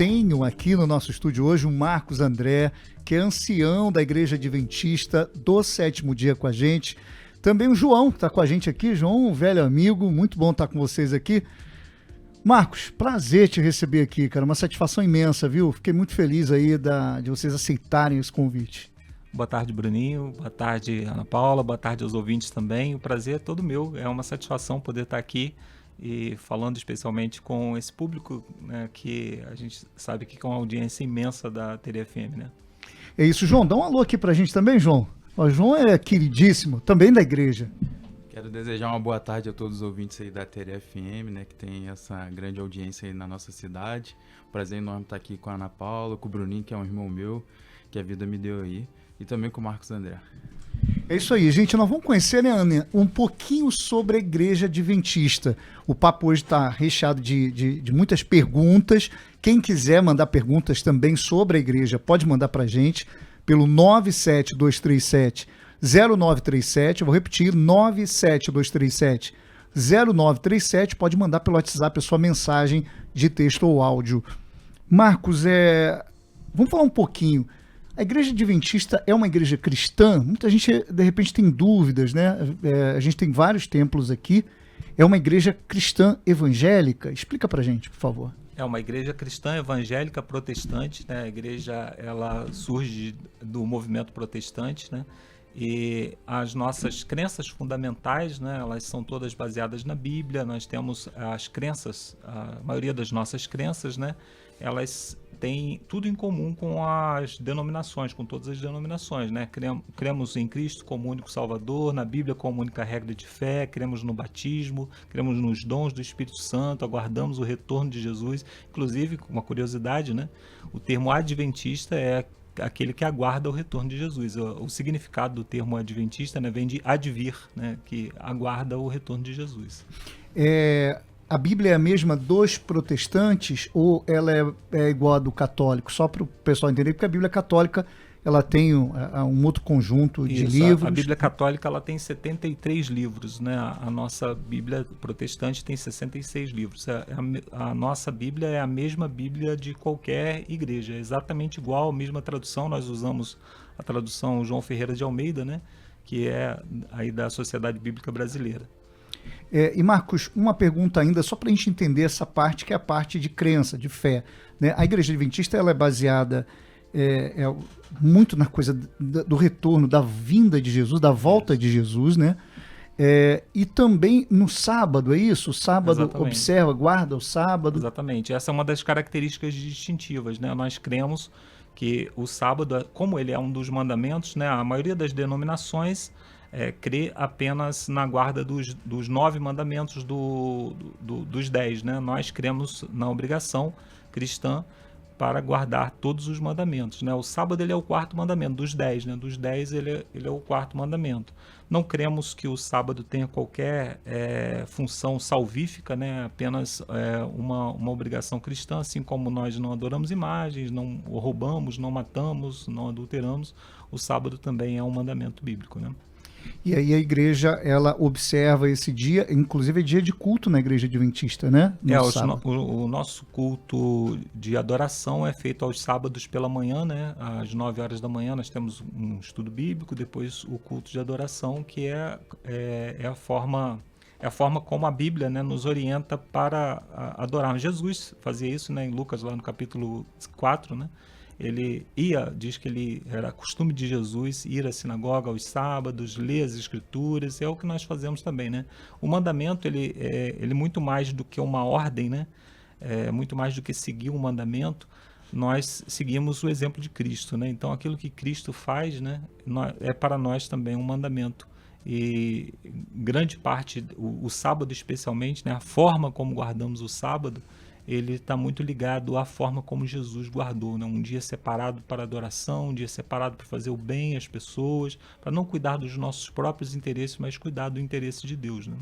tenho aqui no nosso estúdio hoje o Marcos André, que é ancião da Igreja Adventista do Sétimo Dia com a gente. Também o João, que está com a gente aqui. João, um velho amigo, muito bom estar com vocês aqui. Marcos, prazer te receber aqui, cara. Uma satisfação imensa, viu? Fiquei muito feliz aí de vocês aceitarem esse convite. Boa tarde, Bruninho. Boa tarde, Ana Paula. Boa tarde aos ouvintes também. O prazer é todo meu. É uma satisfação poder estar aqui e falando especialmente com esse público, né, que a gente sabe que é uma audiência imensa da TDFM, né? É isso, João. Dá um alô aqui pra gente também, João. O João é queridíssimo, também da igreja. Quero desejar uma boa tarde a todos os ouvintes aí da TDFM, né, que tem essa grande audiência aí na nossa cidade. Prazer enorme estar aqui com a Ana Paula, com o Bruninho, que é um irmão meu, que a vida me deu aí, e também com o Marcos André. É isso aí, gente. Nós vamos conhecer, né, Ana, um pouquinho sobre a Igreja Adventista. O papo hoje está recheado de muitas perguntas. Quem quiser mandar perguntas também sobre a igreja, pode mandar para a gente pelo 97237-0937. Eu vou repetir, 97237-0937. Pode mandar pelo WhatsApp a sua mensagem de texto ou áudio. Marcos, vamos falar um pouquinho. A Igreja Adventista é uma igreja cristã? Muita gente, de repente, tem dúvidas, né? A gente tem vários templos aqui. É uma igreja cristã evangélica? Explica pra gente, por favor. É uma igreja cristã evangélica protestante, né? A igreja, ela surge do movimento protestante, né? E as nossas crenças fundamentais, né, elas são todas baseadas na Bíblia. Nós temos as crenças, a maioria das nossas crenças, né, elas têm tudo em comum com as denominações, com todas as denominações, né? Cremos em Cristo como único Salvador, na Bíblia como única regra de fé, cremos no batismo, cremos nos dons do Espírito Santo, aguardamos o retorno de Jesus. Inclusive, uma curiosidade, né, o termo adventista é aquele que aguarda o retorno de Jesus. O significado do termo adventista, né, vem de advir, né, que aguarda o retorno de Jesus. A Bíblia é a mesma dos protestantes ou ela é igual a do católico? Só para o pessoal entender, porque a Bíblia católica ela tem um outro conjunto de livros. A Bíblia católica ela tem 73 livros, né? A nossa Bíblia protestante tem 66 livros. A nossa Bíblia é a mesma Bíblia de qualquer igreja, é exatamente igual, a mesma tradução. Nós usamos a tradução João Ferreira de Almeida, né? Que é aí da Sociedade Bíblica Brasileira. E Marcos, uma pergunta ainda, só para a gente entender essa parte, que é a parte de crença, de fé, né? A Igreja Adventista ela é baseada muito na coisa do retorno, da vinda de Jesus, da volta de Jesus, né? E também no sábado, é isso? O sábado observa, guarda o sábado. Exatamente, essa é uma das características distintivas, né? Nós cremos que o sábado, como ele é um dos mandamentos, né? A maioria das denominações crê apenas na guarda dos 9 mandamentos dos 10, né? Nós cremos na obrigação cristã para guardar todos os mandamentos, né? O sábado ele é o 4º mandamento dos 10, né? Dos 10 ele é o 4º mandamento. Não cremos que o sábado tenha qualquer função salvífica, né? Apenas uma obrigação cristã, assim como nós não adoramos imagens, não roubamos, não matamos, não adulteramos. O sábado também é um mandamento bíblico, né? E aí a igreja, ela observa esse dia, inclusive é dia de culto na Igreja Adventista, né? O nosso culto de adoração é feito aos sábados pela manhã, né? Às 9 horas da manhã nós temos um estudo bíblico, depois o culto de adoração, que é a forma como a Bíblia, né, nos orienta para adorar. Jesus fazia isso, né, em Lucas, lá no capítulo 4, né? Diz que era costume de Jesus ir à sinagoga aos sábados, ler as escrituras, é o que nós fazemos também, né? O mandamento, ele muito mais do que uma ordem, né? Muito mais do que seguir um mandamento, nós seguimos o exemplo de Cristo, né? Então, aquilo que Cristo faz, né, é para nós também um mandamento. E grande parte, o sábado especialmente, né, a forma como guardamos o sábado, ele está muito ligado à forma como Jesus guardou, né? Um dia separado para adoração, um dia separado para fazer o bem às pessoas, para não cuidar dos nossos próprios interesses, mas cuidar do interesse de Deus, né?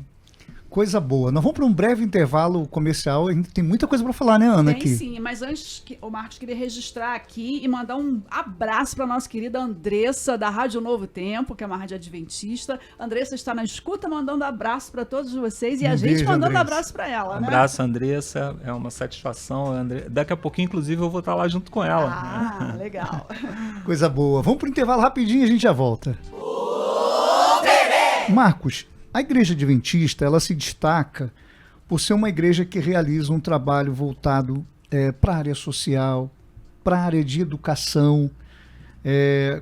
Coisa boa. Nós vamos para um breve intervalo comercial. A gente tem muita coisa para falar, né, Ana? Tem aqui. Sim, mas antes, o Marcos queria registrar aqui e mandar um abraço para nossa querida Andressa, da Rádio Novo Tempo, que é uma rádio adventista. Andressa está na escuta, mandando abraço para todos vocês e a gente beijo, mandando Andressa. abraço para ela, né? Abraço, Andressa. É uma satisfação. Daqui a pouquinho, inclusive, eu vou estar lá junto com ela. Ah, legal. Coisa boa. Vamos para o intervalo rapidinho e a gente já volta. Marcos, a Igreja Adventista, ela se destaca por ser uma igreja que realiza um trabalho voltado para a área social, para a área de educação.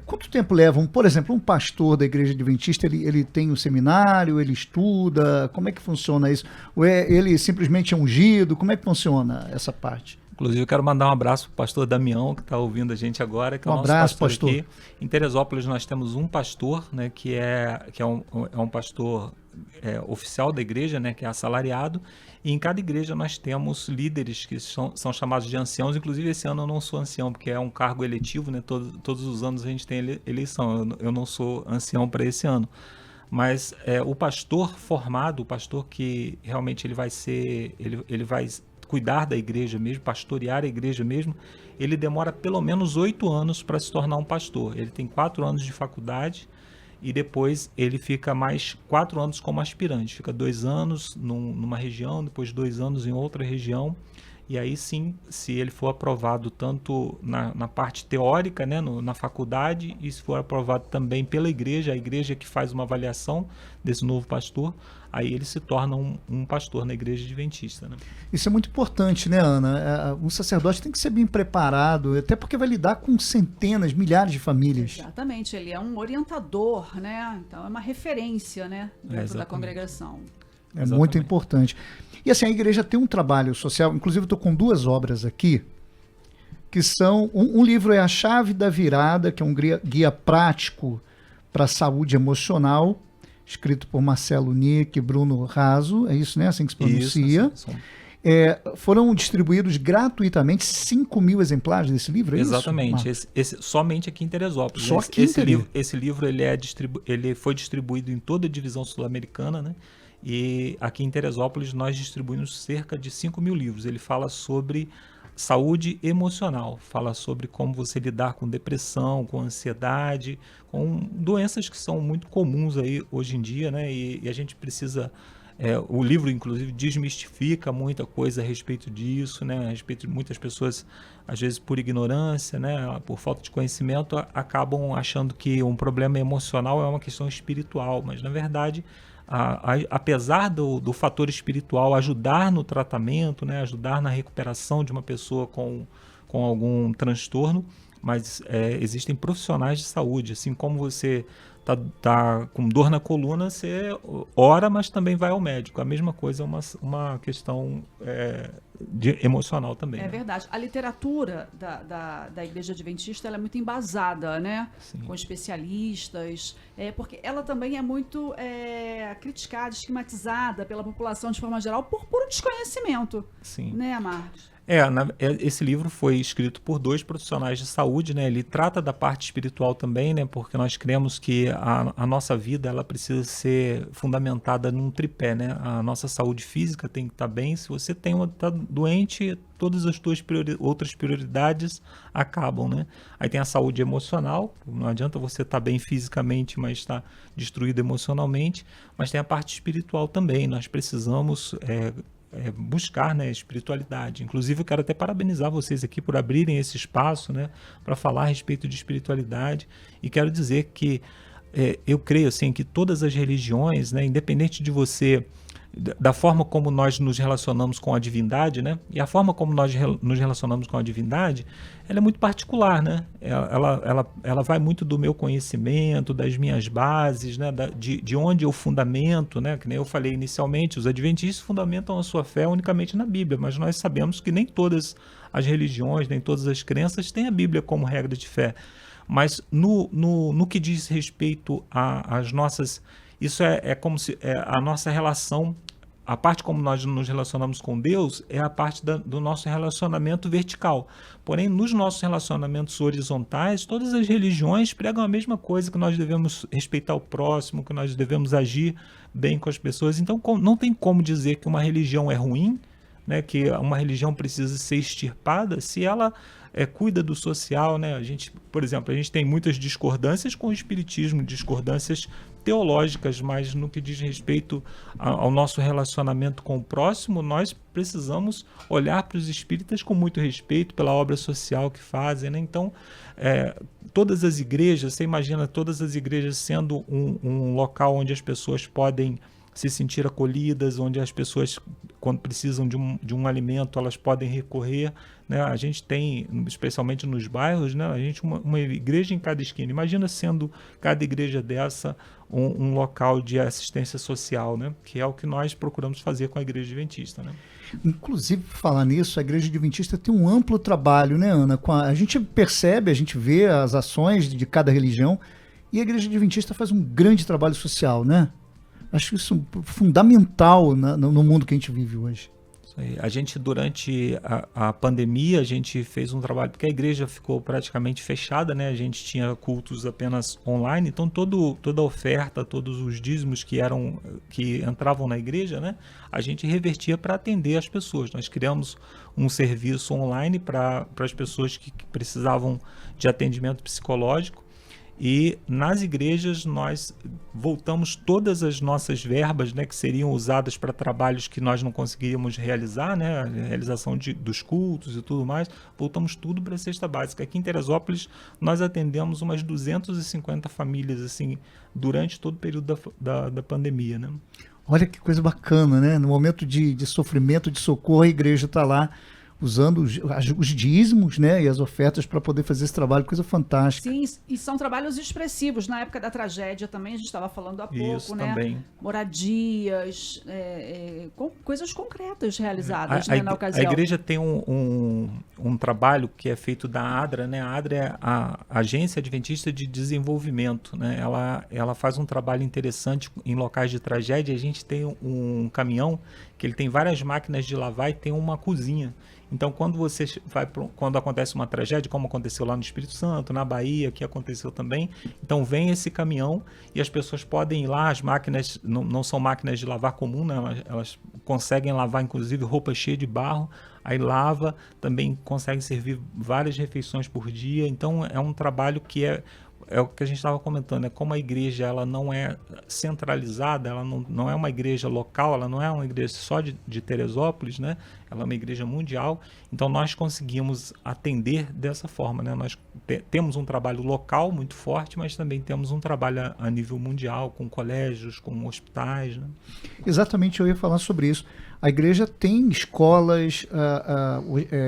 Quanto tempo leva, por exemplo, um pastor da Igreja Adventista, ele tem um seminário, ele estuda, como é que funciona isso? Ou ele simplesmente é ungido? Como é que funciona essa parte? Inclusive, eu quero mandar um abraço para o pastor Damião, que está ouvindo a gente agora, que é o nosso abraço, pastor aqui. Em Teresópolis, nós temos um pastor, né, que é um pastor oficial da igreja, né, que é assalariado, e em cada igreja nós temos líderes que são chamados de anciãos. Inclusive, esse ano eu não sou ancião, porque é um cargo eletivo, né, todos os anos a gente tem eleição. Eu não sou ancião para esse ano. Mas o pastor formado, o pastor que realmente ele vai cuidar da igreja mesmo, pastorear a igreja mesmo, ele demora pelo menos 8 anos para se tornar um pastor. Ele tem 4 anos de faculdade e depois ele fica mais 4 anos como aspirante. Fica 2 anos numa região, depois 2 anos em outra região. E aí sim, se ele for aprovado tanto na parte teórica, né, na faculdade, e se for aprovado também pela igreja, a igreja que faz uma avaliação desse novo pastor, aí ele se torna um pastor na igreja adventista. Né? Isso é muito importante, né, Ana? Um sacerdote tem que ser bem preparado, até porque vai lidar com centenas, milhares de famílias. Exatamente, ele é um orientador, né? Então é uma referência, né, dentro da congregação. É muito importante. E assim, a igreja tem um trabalho social, inclusive eu estou com 2 obras aqui, que são, um livro é A Chave da Virada, que é um guia prático para a saúde emocional, escrito por Marcelo Nick e Bruno Raso, é isso, né? Assim que se pronuncia. Isso. Foram distribuídos gratuitamente 5.000 exemplares desse livro, é Exatamente. Isso? Somente aqui em Teresópolis. Só aqui esse livro ele foi distribuído em toda a divisão sul-americana, né? E aqui em Teresópolis nós distribuímos cerca de 5.000 livros. Ele fala sobre saúde emocional, fala sobre como você lidar com depressão, com ansiedade, com doenças que são muito comuns aí hoje em dia, né? E a gente precisa... o livro, inclusive, desmistifica muita coisa a respeito disso, né? A respeito de muitas pessoas, às vezes por ignorância, né? Por falta de conhecimento, acabam achando que um problema emocional é uma questão espiritual, mas na verdade... apesar do fator espiritual ajudar no tratamento, né, ajudar na recuperação de uma pessoa com algum transtorno, mas existem profissionais de saúde, assim como você tá com dor na coluna, você ora, mas também vai ao médico. A mesma coisa é uma questão emocional também. É verdade. A literatura da Igreja Adventista ela é muito embasada, né? Sim. Com especialistas, porque ela também é muito criticada, estigmatizada pela população de forma geral por puro desconhecimento. Sim. Né, Marcos? Esse livro foi escrito por 2 profissionais de saúde, né? Ele trata da parte espiritual também, né? Porque nós cremos que a nossa vida ela precisa ser fundamentada num tripé, né? A nossa saúde física tem que estar bem. Se você está doente, todas as tuas outras prioridades acabam, né? Aí tem a saúde emocional, não adianta você estar bem fisicamente, mas estar destruído emocionalmente, mas tem a parte espiritual também. Nós precisamos buscar, né, espiritualidade. Inclusive eu quero até parabenizar vocês aqui por abrirem esse espaço, né, para falar a respeito de espiritualidade, e quero dizer que eu creio assim que todas as religiões, né, independente de você, da forma como nós nos relacionamos com a divindade, né, e a forma como nós nos relacionamos com a divindade, ela é muito particular, né, ela vai muito do meu conhecimento, das minhas bases, né, de onde eu fundamento, né, que nem eu falei inicialmente, os adventistas fundamentam a sua fé unicamente na Bíblia, mas nós sabemos que nem todas as religiões, nem todas as crenças têm a Bíblia como regra de fé, mas no que diz respeito às nossas... Isso é como se a nossa relação a parte como nós nos relacionamos com Deus é a parte do nosso relacionamento vertical. Porém, nos nossos relacionamentos horizontais, todas as religiões pregam a mesma coisa, que nós devemos respeitar o próximo, que nós devemos agir bem com as pessoas. Então, não tem como dizer que uma religião é ruim, né, que uma religião precisa ser extirpada se ela cuida do social, né? A gente, por exemplo, a gente tem muitas discordâncias com o espiritismo, discordâncias teológicas, mas no que diz respeito ao nosso relacionamento com o próximo, nós precisamos olhar para os espíritas com muito respeito pela obra social que fazem, né? Então, todas as igrejas, você imagina todas as igrejas sendo um local onde as pessoas podem se sentir acolhidas, onde as pessoas, quando precisam de um alimento, elas podem recorrer, né? A gente tem, especialmente nos bairros, né? A gente uma igreja em cada esquina. Imagina sendo cada igreja dessa um local de assistência social, né? Que é o que nós procuramos fazer com a Igreja Adventista, né? Inclusive, por falar nisso, a Igreja Adventista tem um amplo trabalho, né, Ana? A gente percebe, a gente vê as ações de cada religião, e a Igreja Adventista faz um grande trabalho social, né? Acho isso fundamental no mundo que a gente vive hoje. A gente, durante a pandemia, a gente fez um trabalho, porque a igreja ficou praticamente fechada, né? A gente tinha cultos apenas online, então toda a oferta, todos os dízimos que entravam na igreja, né? A gente revertia para atender as pessoas. Nós criamos um serviço online para as pessoas que precisavam de atendimento psicológico. E nas igrejas nós voltamos todas as nossas verbas, né, que seriam usadas para trabalhos que nós não conseguiríamos realizar, né, a realização dos cultos e tudo mais, voltamos tudo para a cesta básica. Aqui em Teresópolis nós atendemos umas 250 famílias assim, durante todo o período da pandemia, né? Olha que coisa bacana, né? No momento de sofrimento, de socorro, a igreja está lá usando os dízimos, né, e as ofertas para poder fazer esse trabalho, coisa fantástica. Sim, e são trabalhos expressivos. Na época da tragédia também, a gente estava falando há pouco, isso, né? Também. Moradias, coisas concretas realizadas, né, na ocasião. A igreja tem um trabalho que é feito da ADRA, né? A ADRA é a Agência Adventista de Desenvolvimento, né? Ela faz um trabalho interessante em locais de tragédia. A gente tem um caminhão que ele tem várias máquinas de lavar e tem uma cozinha. Então, quando acontece uma tragédia, como aconteceu lá no Espírito Santo, na Bahia, que aconteceu também, então vem esse caminhão e as pessoas podem ir lá, as máquinas não são máquinas de lavar comum, né? Elas conseguem lavar, inclusive, roupa cheia de barro, aí lava, também consegue servir várias refeições por dia. Então, é um trabalho que é o que a gente estava comentando, né? Como a igreja ela não é centralizada, ela não é uma igreja local, ela não é uma igreja só de Teresópolis, né? Ela é uma igreja mundial, então nós conseguimos atender dessa forma, né? Nós temos um trabalho local muito forte, mas também temos um trabalho a nível mundial, com colégios, com hospitais, né? Exatamente, eu ia falar sobre isso. A igreja tem escolas,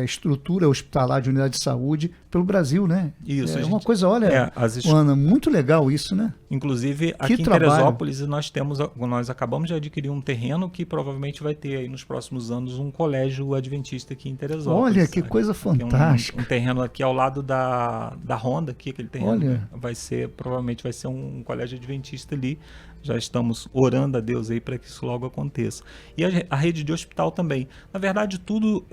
estrutura hospitalar de unidade de saúde pelo Brasil, né? Isso. É uma coisa, olha, Ana, muito legal isso, né? Inclusive, aqui em Teresópolis, nós acabamos de adquirir um terreno que provavelmente vai ter aí nos próximos anos um colégio adventista aqui em Teresópolis. Olha, que coisa fantástica. Um terreno aqui ao lado da Honda, aqui, aquele terreno. Olha. Provavelmente vai ser um colégio adventista ali. Já estamos orando a Deus aí para que isso logo aconteça. E a rede de hospital também. Na verdade, tudo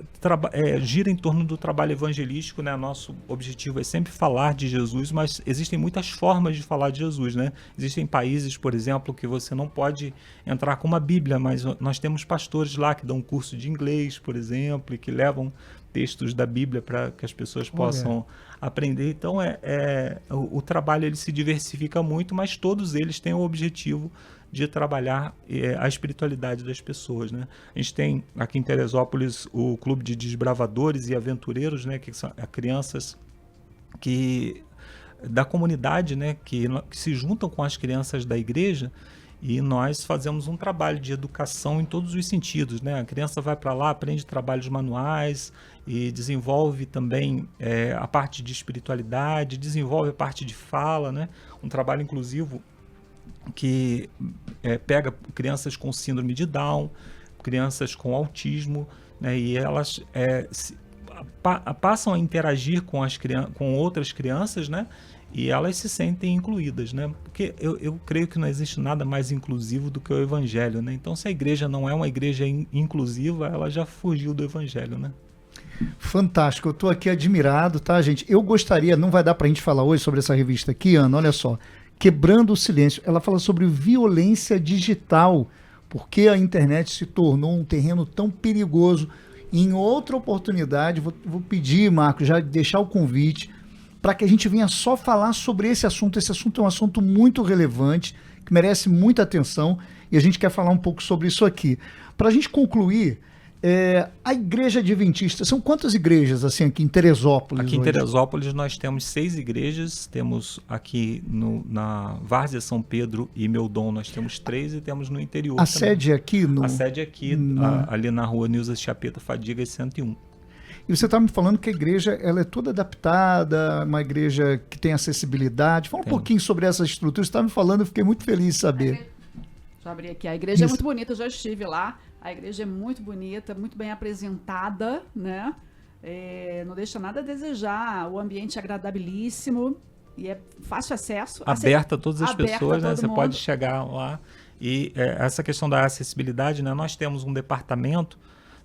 gira em torno do trabalho evangelístico, né? Nosso objetivo é sempre falar de Jesus, mas existem muitas formas de falar de Jesus, né? Existem países, por exemplo, que você não pode entrar com uma Bíblia, mas nós temos pastores lá que dão curso de inglês, por exemplo, e que levam textos da Bíblia para que as pessoas possam aprender. Então, o trabalho ele se diversifica muito, mas todos eles têm o objetivo de trabalhar a espiritualidade das pessoas, né? A gente tem aqui em Teresópolis o Clube de Desbravadores e Aventureiros, né? Que são crianças da comunidade, né? Que se juntam com as crianças da igreja. E nós fazemos um trabalho de educação em todos os sentidos, né? A criança vai para lá, aprende trabalhos manuais e desenvolve também a parte de espiritualidade, desenvolve a parte de fala, né? Um trabalho inclusivo que pega crianças com síndrome de Down, crianças com autismo, né? E elas passam a interagir com outras crianças, né? e elas se sentem incluídas, né? Porque eu creio que não existe nada mais inclusivo do que o evangelho, né? Então, se a igreja não é uma igreja inclusiva, ela já fugiu do evangelho, né? Fantástico, eu estou aqui admirado, tá, gente? Eu gostaria, não vai dar para a gente falar hoje sobre essa revista aqui, Ana, olha só, Quebrando o Silêncio, ela fala sobre violência digital, porque a internet se tornou um terreno tão perigoso. Em outra oportunidade, vou pedir, Marcos, já deixar o convite para que a gente venha só falar sobre esse assunto. Esse assunto é um assunto muito relevante, que merece muita atenção, e a gente quer falar um pouco sobre isso aqui. Para a gente concluir, a Igreja Adventista, são quantas igrejas assim aqui em Teresópolis? Aqui em hoje? Teresópolis nós temos 6 igrejas, temos aqui na Várzea, São Pedro e Meudon nós temos 3 e temos no interior A também. sede é aqui? A sede é aqui, ali na rua Nilza Chapeta Fadigas 101. E você está me falando que a igreja ela é toda adaptada, uma igreja que tem acessibilidade. Fala um pouquinho sobre essa estrutura. Você está me falando, eu fiquei muito feliz de saber. Deixa eu abrir aqui. A igreja é Isso. muito bonita, eu já estive lá. A igreja é muito bonita, muito bem apresentada, né? Não deixa nada a desejar. O ambiente é agradabilíssimo e é fácil acesso. Aberta a todas as Aberta a pessoas, né? todo Você mundo. pode chegar lá. E essa questão da acessibilidade, né? Nós temos um departamento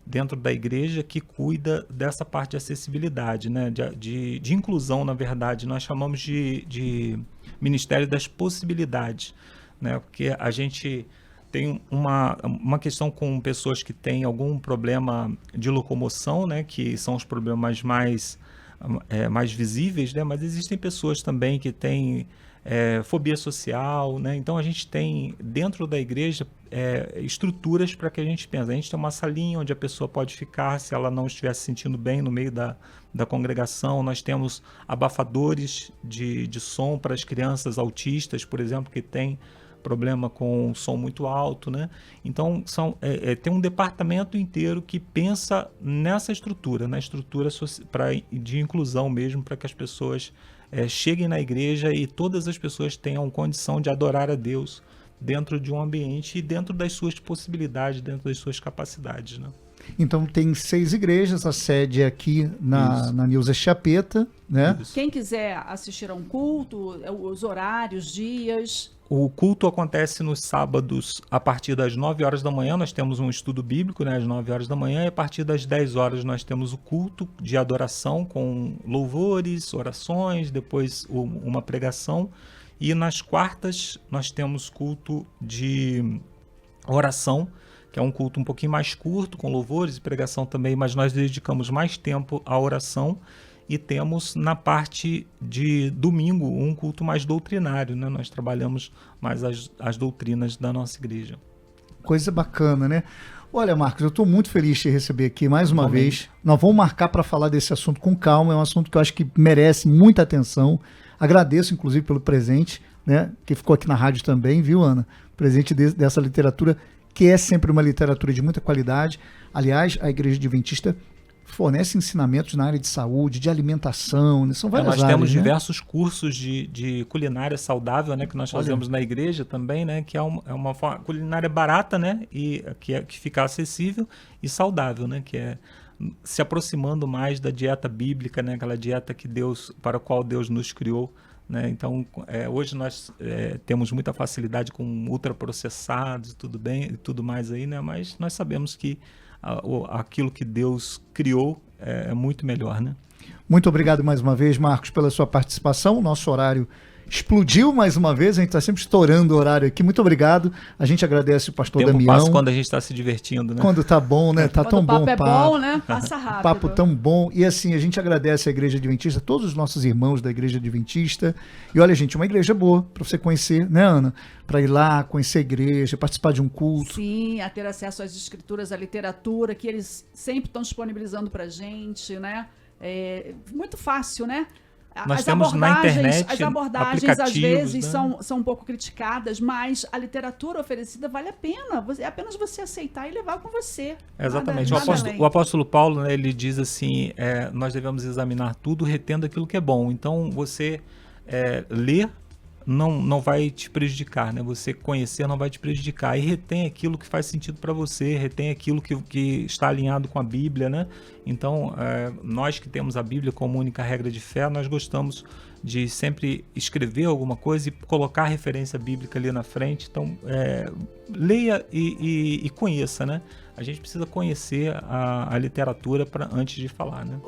dentro da igreja que cuida dessa parte de acessibilidade, né? de inclusão, na verdade. Nós chamamos de Ministério das Possibilidades, né? Porque a gente tem uma questão com pessoas que têm algum problema de locomoção, né? Que são os problemas mais visíveis, né? Mas existem pessoas também que têm fobia social, né? Então a gente tem dentro da igreja estruturas para que a gente pense. A gente tem uma salinha onde a pessoa pode ficar se ela não estiver se sentindo bem no meio da congregação. Nós temos abafadores de som para as crianças autistas, por exemplo, que têm problema com som muito alto, né? Então tem um departamento inteiro que pensa nessa estrutura, na estrutura de inclusão mesmo, para que as pessoas cheguem na igreja e todas as pessoas tenham condição de adorar a Deus dentro de um ambiente e dentro das suas possibilidades, dentro das suas capacidades, né? Então tem 6 igrejas, a sede é aqui na Nilza Chapeta, né? Isso. Quem quiser assistir a um culto, os horários, dias... O culto acontece nos sábados a partir das 9 horas da manhã, nós temos um estudo bíblico, né, às 9 horas da manhã, e a partir das 10 horas nós temos o culto de adoração com louvores, orações, depois uma pregação, e nas quartas nós temos culto de oração, que é um culto um pouquinho mais curto, com louvores e pregação também, mas nós dedicamos mais tempo à oração. E temos na parte de domingo um culto mais doutrinário, né? Nós trabalhamos mais as doutrinas da nossa igreja. Coisa bacana, né? Olha, Marcos, eu estou muito feliz de te receber aqui mais uma vez. Nós vamos marcar para falar desse assunto com calma, é um assunto que eu acho que merece muita atenção. Agradeço, inclusive, pelo presente, né? Que ficou aqui na rádio também, viu, Ana? Presente dessa literatura, que é sempre uma literatura de muita qualidade. Aliás, a Igreja Adventista fornece ensinamentos na área de saúde, de alimentação, né? São várias áreas. Nós temos né? diversos cursos de culinária saudável, né, que nós fazemos na igreja também, né, que é uma culinária barata, né, e que fica acessível e saudável, né, que é se aproximando mais da dieta bíblica, né, aquela dieta para a qual Deus nos criou. Né? Então, hoje nós temos muita facilidade com ultraprocessados e tudo mais aí, né, mas nós sabemos que aquilo que Deus criou é muito melhor, né? Muito obrigado mais uma vez, Marcos, pela sua participação. O nosso horário explodiu mais uma vez, a gente está sempre estourando o horário aqui. Muito obrigado. A gente agradece o pastor Tempo Damião. passa quando a gente está se divertindo, né? Quando tá bom, né? Tá Quando tão o papo bom é bom, né? Passa rápido. Papo tão bom. E assim, a gente agradece a Igreja Adventista, todos os nossos irmãos da Igreja Adventista. E olha, gente, uma igreja boa para você conhecer, né, Ana? Para ir lá, conhecer a igreja, participar de um culto. Sim, a ter acesso às escrituras, à literatura, que eles sempre estão disponibilizando pra gente, né? É muito fácil, né? Nós temos na internet as abordagens às aplicativos, vezes né? são um pouco criticadas, mas a literatura oferecida vale a pena. É apenas você aceitar e levar com você. Exatamente. Nada além. O apóstolo Paulo, né, ele diz assim, nós devemos examinar tudo retendo aquilo que é bom. Então, você lê não vai te prejudicar, né? Você conhecer não vai te prejudicar. E retém aquilo que faz sentido para você, retém aquilo que está alinhado com a Bíblia, né? Então, nós que temos a Bíblia como única regra de fé, nós gostamos de sempre escrever alguma coisa e colocar a referência bíblica ali na frente. Então, leia e conheça, né? A gente precisa conhecer a literatura antes de falar, né?